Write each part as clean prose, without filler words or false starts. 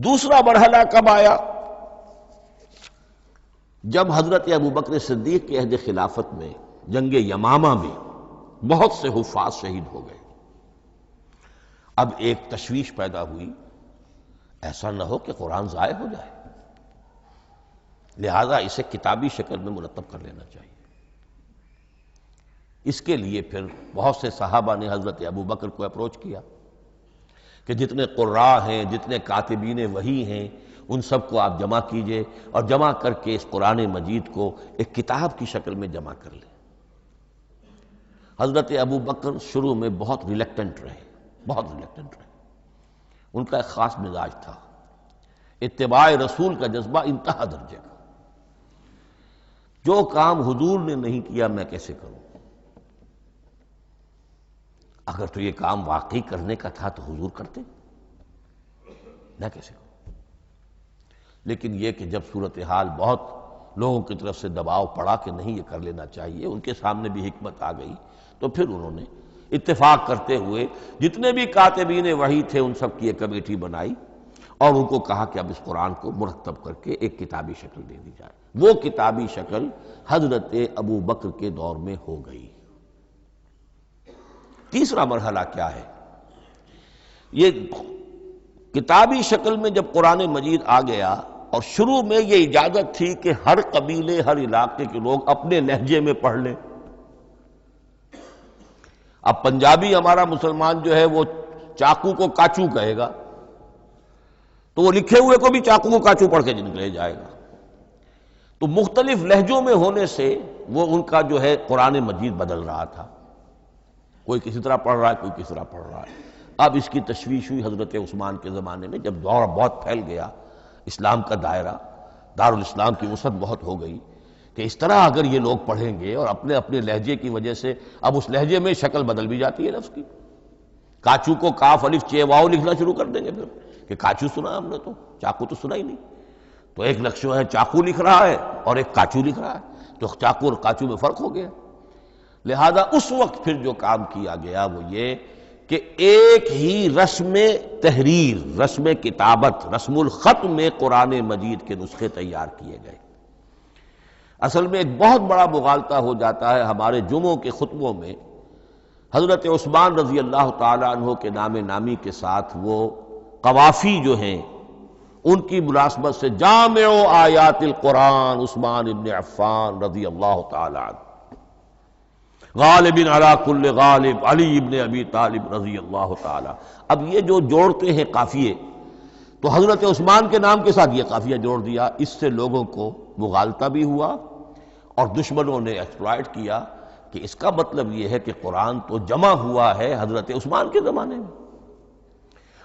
دوسرا مرحلہ کب آیا؟ جب حضرت ابوبکر صدیق کے عہد خلافت میں جنگ یمامہ میں بہت سے حفاظ شہید ہو گئے۔ اب ایک تشویش پیدا ہوئی، ایسا نہ ہو کہ قرآن ضائع ہو جائے، لہذا اسے کتابی شکل میں مرتب کر لینا چاہیے۔ اس کے لیے پھر بہت سے صحابہ نے حضرت ابوبکر کو اپروچ کیا کہ جتنے قراء ہیں، جتنے کاتبین وحی ہیں، ان سب کو آپ جمع کیجئے اور جمع کر کے اس قرآن مجید کو ایک کتاب کی شکل میں جمع کر لیں۔ حضرت ابوبکر شروع میں بہت ریلیکٹنٹ رہے، ان کا ایک خاص مزاج تھا، اتباع رسول کا جذبہ انتہا درجے کا۔ جو کام حضور نے نہیں کیا میں کیسے کروں؟ اگر تو یہ کام واقعی کرنے کا تھا تو حضور کرتے، میں کیسے کروں؟ لیکن یہ کہ جب صورتحال بہت لوگوں کی طرف سے دباؤ پڑا کہ نہیں یہ کر لینا چاہیے، ان کے سامنے بھی حکمت آ گئی، تو پھر انہوں نے اتفاق کرتے ہوئے جتنے بھی کاتبین وحی تھے ان سب کی ایک کمیٹی بنائی اور ان کو کہا کہ اب اس قرآن کو مرتب کر کے ایک کتابی شکل دے دی جائے۔ وہ کتابی شکل حضرت ابوبکر کے دور میں ہو گئی۔ تیسرا مرحلہ کیا ہے؟ یہ کتابی شکل میں جب قرآن مجید آ گیا اور شروع میں یہ اجازت تھی کہ ہر قبیلے، ہر علاقے کے لوگ اپنے لہجے میں پڑھ لیں۔ اب پنجابی ہمارا مسلمان جو ہے وہ چاقو کو کاچو کہے گا تو وہ لکھے ہوئے کو بھی چاقو کو کاچو پڑھ کے نکلے جائے گا۔ تو مختلف لہجوں میں ہونے سے وہ ان کا جو ہے قرآن مجید بدل رہا تھا، کوئی کسی طرح پڑھ رہا ہے، کوئی کس طرح پڑھ رہا ہے۔ اب اس کی تشویش ہوئی حضرت عثمان کے زمانے میں، جب دور بہت پھیل گیا، اسلام کا دائرہ، دارالاسلام کی وسعت بہت ہو گئی کہ اس طرح اگر یہ لوگ پڑھیں گے اور اپنے اپنے لہجے کی وجہ سے اب اس لہجے میں شکل بدل بھی جاتی ہے لفظ کی۔ کاچو کو کاف الف چے واو لکھنا شروع کر دیں گے پھر کہ کاچو سنا ہم نے، تو چاقو تو سنا ہی نہیں۔ تو ایک لکشو ہے چاقو لکھ رہا ہے اور ایک کاچو لکھ رہا ہے، تو چاقو اور کاچو میں فرق ہو گیا۔ لہذا اس وقت پھر جو کام کیا گیا وہ یہ کہ ایک ہی رسم تحریر، رسم کتابت، رسم الخط میں قرآن مجید کے نسخے تیار کیے گئے۔ اصل میں ایک بہت بڑا مغالطہ ہو جاتا ہے ہمارے جمعوں کے خطبوں میں، حضرت عثمان رضی اللہ تعالی عنہ کے نام نامی کے ساتھ وہ قوافی جو ہیں ان کی مناسبت سے جامع آیات القرآن عثمان ابن عفان رضی اللہ تعالی عنہ، غالب علی کل غالب علی ابن ابی طالب رضی اللہ تعالی۔ اب یہ جو جوڑتے ہیں قافیے، تو حضرت عثمان کے نام کے ساتھ یہ قافیہ جوڑ دیا، اس سے لوگوں کو مغالطہ بھی ہوا اور دشمنوں نے ایکسپلائٹ کیا کہ اس کا مطلب یہ ہے کہ قرآن تو جمع ہوا ہے حضرت عثمان کے زمانے میں،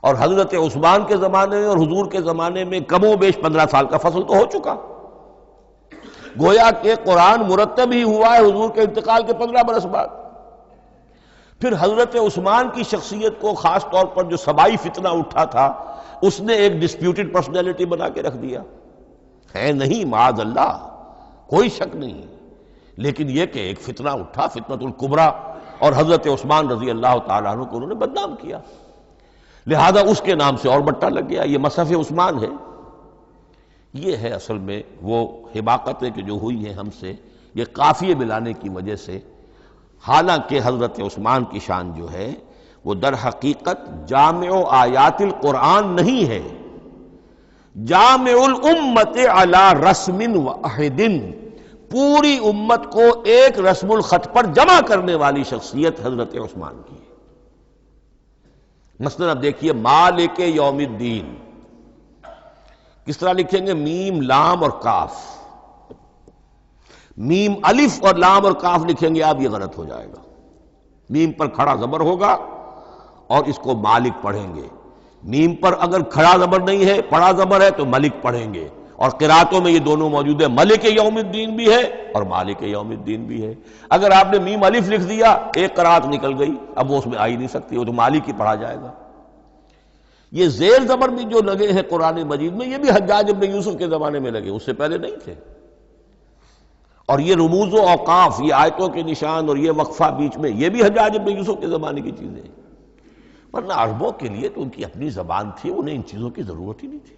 اور حضرت عثمان کے زمانے میں اور حضور کے زمانے میں کم و بیش 15 سال کا فصل تو ہو چکا، گویا کہ قرآن مرتب ہی ہوا ہے حضور کے انتقال کے 15 برس بعد۔ پھر حضرت عثمان کی شخصیت کو خاص طور پر جو سبائی فتنہ اٹھا تھا اس نے ایک ڈسپیوٹڈ پرسنالٹی بنا کے رکھ دیا ہے، نہیں معاذ اللہ، کوئی شک نہیں، لیکن یہ کہ ایک فتنہ اٹھا، فتنۃ الکبریٰ، اور حضرت عثمان رضی اللہ تعالیٰ عنہ کو انہوں نے بدنام کیا، لہذا اس کے نام سے اور بٹا لگ گیا، یہ مصحف عثمان ہے۔ یہ ہے اصل میں وہ حماقتیں کہ جو ہوئی ہیں ہم سے، یہ قافیے ملانے کی وجہ سے، حالانکہ حضرت عثمان کی شان جو ہے وہ در حقیقت جامع آیات القرآن نہیں ہے، جامع الامت علی رسم واحد، پوری امت کو ایک رسم الخط پر جمع کرنے والی شخصیت حضرت عثمان کی ہے۔ مثلا اب دیکھیے مالک یوم الدین کس طرح لکھیں گے؟ میم لام اور کاف، میم الف اور لام اور کاف لکھیں گے آپ، یہ غلط ہو جائے گا۔ میم پر کھڑا زبر ہوگا اور اس کو مالک پڑھیں گے، میم پر اگر کھڑا زبر نہیں ہے، پڑھا زبر ہے تو ملک پڑھیں گے، اور قراتوں میں یہ دونوں موجود ہے، ملک یوم الدین بھی ہے اور مالک یوم الدین بھی ہے۔ اگر آپ نے میم الف لکھ دیا ایک قرات نکل گئی، اب وہ اس میں آ ہی نہیں سکتی، وہ تو مالک ہی پڑھا جائے گا۔ یہ زیر زبر بھی جو لگے ہیں قرآن مجید میں، یہ بھی حجاج ابن یوسف کے زمانے میں لگے، اس سے پہلے نہیں تھے۔ اور یہ رموز و اوقاف، یہ آیتوں کے نشان اور یہ وقفہ بیچ میں، یہ بھی حجاج ابن یوسف کے زمانے کی چیزیں ہیں، ورنہ عربوں کے لیے تو ان کی اپنی زبان تھی، انہیں ان چیزوں کی ضرورت ہی نہیں تھی۔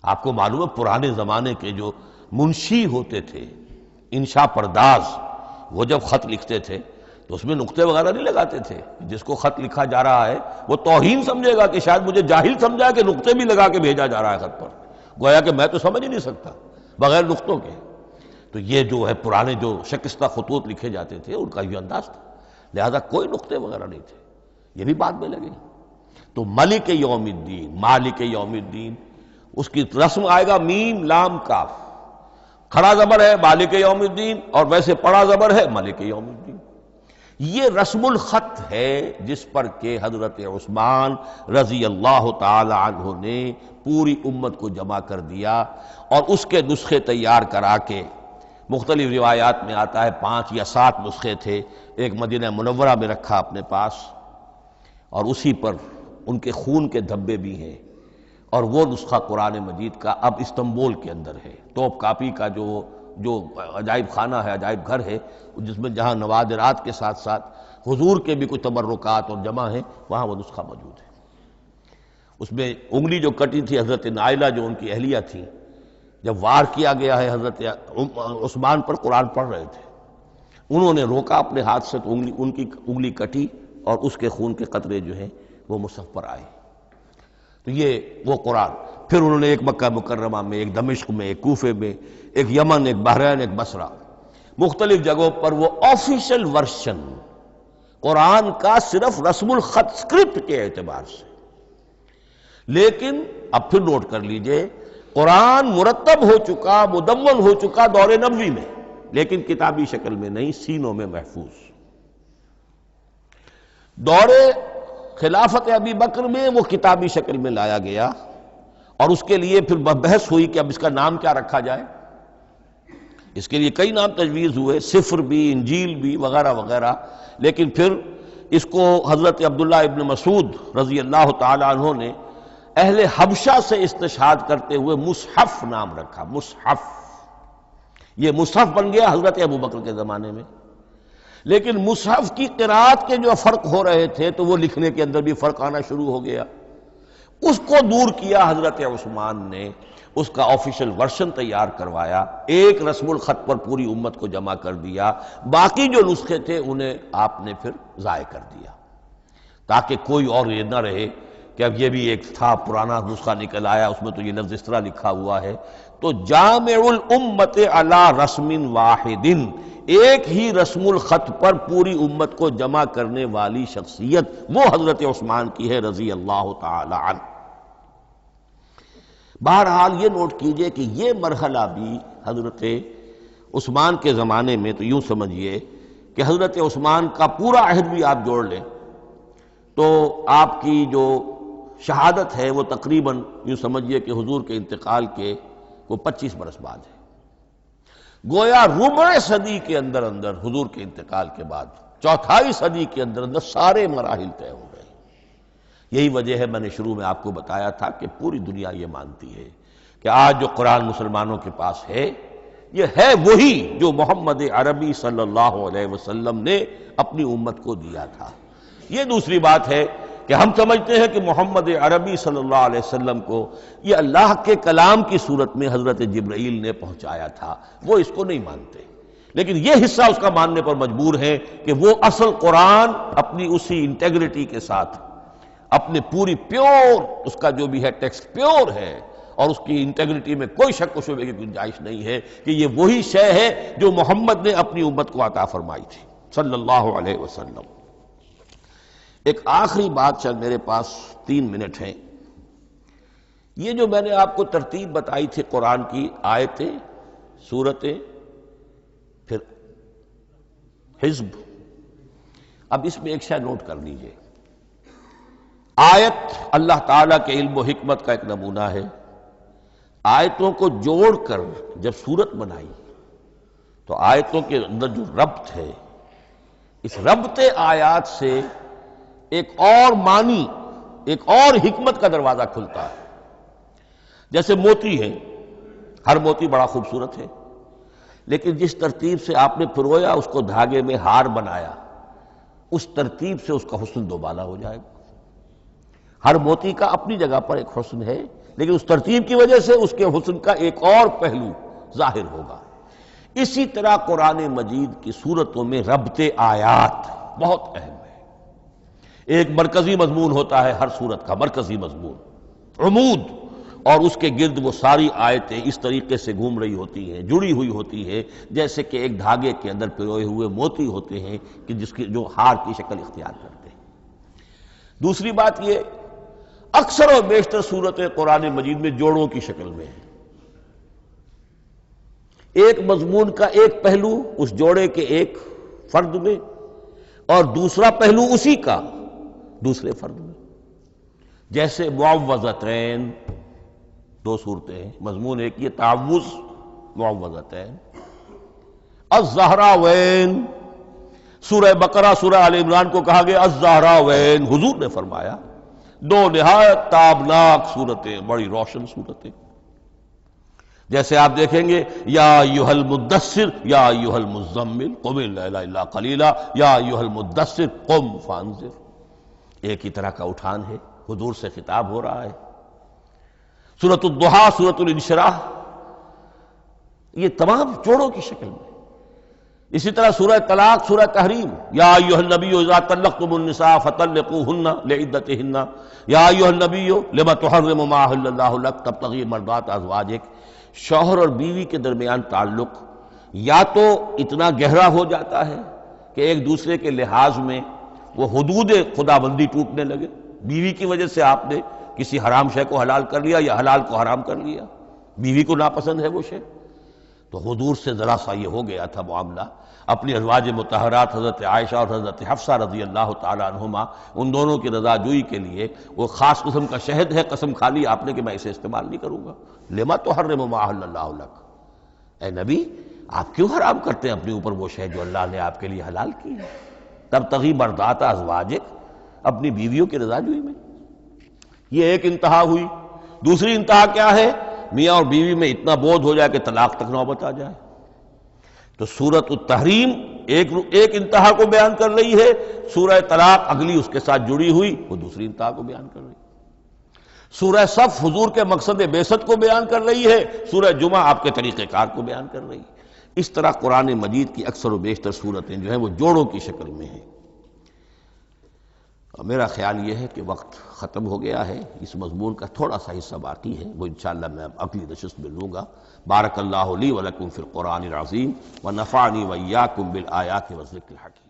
آپ کو معلوم ہے پرانے زمانے کے جو منشی ہوتے تھے، انشاء پرداز، وہ جب خط لکھتے تھے تو اس میں نقطے وغیرہ نہیں لگاتے تھے. جس کو خط لکھا جا رہا ہے وہ توہین سمجھے گا کہ شاید مجھے جاہل سمجھا کہ نقطے بھی لگا کے بھیجا جا رہا ہے خط پر، گویا کہ میں تو سمجھ ہی نہیں سکتا بغیر نقطوں کے. تو یہ جو ہے پرانے جو شکستہ خطوط لکھے جاتے تھے ان کا یہ انداز تھا، لہذا کوئی نقطے وغیرہ نہیں تھے. یہ بھی بعد میں لگے. تو ملک یوم الدین، مالک یوم الدین، اس کی رسم آئے گا میم لام کاف، کھڑا زبر ہے مالک یوم الدین اور ویسے پڑا زبر ہے ملک یوم الدین. یہ رسم الخط ہے جس پر کہ حضرت عثمان رضی اللہ تعالی عنہ نے پوری امت کو جمع کر دیا اور اس کے نسخے تیار کرا کے، مختلف روایات میں آتا ہے 5 یا 7 نسخے تھے، ایک مدینہ منورہ میں رکھا اپنے پاس، اور اسی پر ان کے خون کے دھبے بھی ہیں. اور وہ نسخہ قرآن مجید کا اب استنبول کے اندر ہے، توپ کاپی کا جو عجائب خانہ ہے، عجائب گھر ہے، جس میں جہاں نوادرات کے ساتھ ساتھ حضور کے بھی کچھ تبرکات اور جمع ہیں، وہاں وہ نسخہ موجود ہے. اس میں انگلی جو کٹی تھی حضرت نائلہ جو ان کی اہلیہ تھی، جب وار کیا گیا ہے حضرت عثمان پر، قرآن پڑھ رہے تھے، انہوں نے روکا اپنے ہاتھ سے تو ان کی انگلی کٹی اور اس کے خون کے قطرے جو ہیں وہ مصحف پر آئے. تو یہ وہ قرآن. پھر انہوں نے ایک مکہ مکرمہ میں، ایک دمشق میں، ایک کوفے میں، ایک یمن، ایک بحرین، ایک بصرہ، مختلف جگہوں پر وہ آفیشل ورشن قرآن کا صرف رسم الخط سکرپٹ کے اعتبار سے. لیکن اب پھر نوٹ کر لیجئے، قرآن مرتب ہو چکا، مدون ہو چکا دور نبوی میں، لیکن کتابی شکل میں نہیں، سینوں میں محفوظ. دور خلافت ابی بکر میں وہ کتابی شکل میں لایا گیا، اور اس کے لیے پھر بحث ہوئی کہ اب اس کا نام کیا رکھا جائے. اس کے لیے کئی نام تجویز ہوئے، سفر بھی، انجیل بھی، وغیرہ وغیرہ. لیکن پھر اس کو حضرت عبداللہ ابن مسعود رضی اللہ تعالی عنہ نے اہل حبشہ سے استشہاد کرتے ہوئے مصحف نام رکھا. مصحف، یہ مصحف بن گیا حضرت ابو بکر کے زمانے میں. لیکن مصحف کی قرأت کے جو فرق ہو رہے تھے تو وہ لکھنے کے اندر بھی فرق آنا شروع ہو گیا. اس کو دور کیا حضرت عثمان نے، اس کا آفیشل ورشن تیار کروایا، ایک رسم الخط پر پوری امت کو جمع کر دیا. باقی جو نسخے تھے انہیں آپ نے پھر ضائع کر دیا، تاکہ کوئی اور یہ نہ رہے کہ اب یہ بھی ایک تھا پرانا نسخہ نکل آیا، اس میں تو یہ لفظ اس طرح لکھا ہوا ہے. تو جامع الامت علی رسم واحد، ایک ہی رسم الخط پر پوری امت کو جمع کرنے والی شخصیت وہ حضرت عثمان کی ہے رضی اللہ تعالی عنہ. بہرحال یہ نوٹ کیجئے کہ یہ مرحلہ بھی حضرت عثمان کے زمانے میں، تو یوں سمجھیے کہ حضرت عثمان کا پورا عہد بھی آپ جوڑ لیں تو آپ کی جو شہادت ہے وہ تقریباً یوں سمجھیے کہ حضور کے انتقال کے وہ 25 برس بعد ہے. گویا ربع صدی کے اندر اندر حضور کے انتقال کے بعد، چوتھائی صدی کے اندر اندر سارے مراحل طے ہو گئے. یہی وجہ ہے میں نے شروع میں آپ کو بتایا تھا کہ پوری دنیا یہ مانتی ہے کہ آج جو قرآن مسلمانوں کے پاس ہے یہ ہے وہی جو محمد عربی صلی اللہ علیہ وسلم نے اپنی امت کو دیا تھا. یہ دوسری بات ہے کہ ہم سمجھتے ہیں کہ محمد عربی صلی اللہ علیہ وسلم کو یہ اللہ کے کلام کی صورت میں حضرت جبرائیل نے پہنچایا تھا، وہ اس کو نہیں مانتے. لیکن یہ حصہ اس کا ماننے پر مجبور ہے کہ وہ اصل قرآن اپنی اسی انٹیگریٹی کے ساتھ، اپنے پوری پیور، اس کا جو بھی ہے ٹیکسٹ پیور ہے اور اس کی انٹیگریٹی میں کوئی شک و شبہ کی گنجائش نہیں ہے کہ یہ وہی شے ہے جو محمد نے اپنی امت کو عطا فرمائی تھی صلی اللہ علیہ وسلم. ایک آخری بات، چل میرے پاس 3 منٹ ہیں. یہ جو میں نے آپ کو ترتیب بتائی تھی قرآن کی، آیتیں، سورتیں، پھر حزب، اب اس میں ایک شے نوٹ کر لیجئے. آیت اللہ تعالیٰ کے علم و حکمت کا ایک نمونہ ہے. آیتوں کو جوڑ کر جب سورت بنائی تو آیتوں کے اندر جو ربط ہے، اس ربط آیات سے ایک اور معنی، ایک اور حکمت کا دروازہ کھلتا ہے. جیسے موتی ہے، ہر موتی بڑا خوبصورت ہے، لیکن جس ترتیب سے آپ نے پرویا، اس کو دھاگے میں ہار بنایا، اس ترتیب سے اس کا حسن دوبالا ہو جائے گا. ہر موتی کا اپنی جگہ پر ایک حسن ہے، لیکن اس ترتیب کی وجہ سے اس کے حسن کا ایک اور پہلو ظاہر ہوگا۔ اسی طرح قرآن مجید کی صورتوں میں ربط آیات بہت اہم ہے۔ ایک مرکزی مضمون ہوتا ہے ہر صورت کا، مرکزی مضمون، عمود، اور اس کے گرد وہ ساری آیتیں اس طریقے سے گھوم رہی ہوتی ہیں، جڑی ہوئی ہوتی ہے، جیسے کہ ایک دھاگے کے اندر پروئے ہوئے موتی ہوتے ہیں کہ جس کی جو ہار کی شکل اختیار کرتے ہیں۔ دوسری بات یہ، اکثر و بیشتر صورتیں قرآن مجید میں جوڑوں کی شکل میں ہیں۔ ایک مضمون کا ایک پہلو اس جوڑے کے ایک فرد میں، اور دوسرا پہلو اسی کا دوسرے فرد میں، جیسے معوذتین، دو صورتیں ہیں، مضمون ایک یہ تعوذ، معوذتین، الزہراوین، سورہ بقرہ سورہ آل عمران کو کہا گیا الزہراوین، حضور نے فرمایا دو نہایت تابناک صورتیں، بڑی روشن صورتیں۔ جیسے آپ دیکھیں گے یا ایھا المدثر یا ایھا المزمل قم اللیل الا قلیلا یا ایھا المدثر قم فانذر، ایک ہی طرح کا اٹھان ہے، حضور سے خطاب ہو رہا ہے۔ سورۃ الضحیٰ، سورۃ الانشراح، یہ تمام جوڑوں کی شکل میں۔ اسی طرح سورہ طلاق، سورہ تحریم، یا ایھا النبی اذا طلقتم النساء فطلقوہن لعدتہن یا ایھا النبی لم تحرم ما احل اللہ لک تبتغی مرضات ازواجک۔ شوہر اور بیوی کے درمیان تعلق یا تو اتنا گہرا ہو جاتا ہے کہ ایک دوسرے کے لحاظ میں وہ حدود خدابندی ٹوٹنے لگے، بیوی کی وجہ سے آپ نے کسی حرام شے کو حلال کر لیا یا حلال کو حرام کر لیا، بیوی کو ناپسند ہے وہ شے، تو حضور سے ذرا سا یہ ہو گیا تھا معاملہ۔ اپنی ازواج مطہرات حضرت عائشہ اور حضرت حفصہ رضی اللہ تعالیٰ عنہما، ان دونوں کی رضا جوئی کے لیے وہ خاص قسم کا شہد ہے، قسم کھا لی آپ نے کہ میں اسے استعمال نہیں کروں گا۔ لما تحرم ما احل اللہ لک، اے نبی آپ کیوں حرام کرتے ہیں اپنے اوپر وہ شے جو اللہ نے آپ کے لیے حلال کی ہے؟ تبتغی مرضات ازواجک، اپنی بیویوں کی رضا جوئی میں۔ یہ ایک انتہا ہوئی۔ دوسری انتہا کیا ہے؟ میاں اور بیوی میں اتنا بودھ ہو جائے کہ طلاق تک نوبت آ جائے، تو سورۃ التحریم ایک انتہا کو بیان کر رہی ہے، سورہ طلاق اگلی اس کے ساتھ جڑی ہوئی وہ دوسری انتہا کو بیان کر رہی ہے۔ سورہ صف حضور کے مقصد بعثت کو بیان کر رہی ہے، سورہ جمعہ آپ کے طریقہ کار کو بیان کر رہی ہے۔ اس طرح قرآن مجید کی اکثر و بیشتر صورتیں جو ہیں وہ جوڑوں کی شکل میں ہیں۔ اور میرا خیال یہ ہے کہ وقت ختم ہو گیا ہے، اس مضمون کا تھوڑا سا حصہ باقی ہے، وہ انشاءاللہ میں اگلی نشست میں لوں گا۔ بارک اللہ لی ولکم فی القرآن العظیم ونفعنی وإیاکم بالآیات والذکر الحکیم۔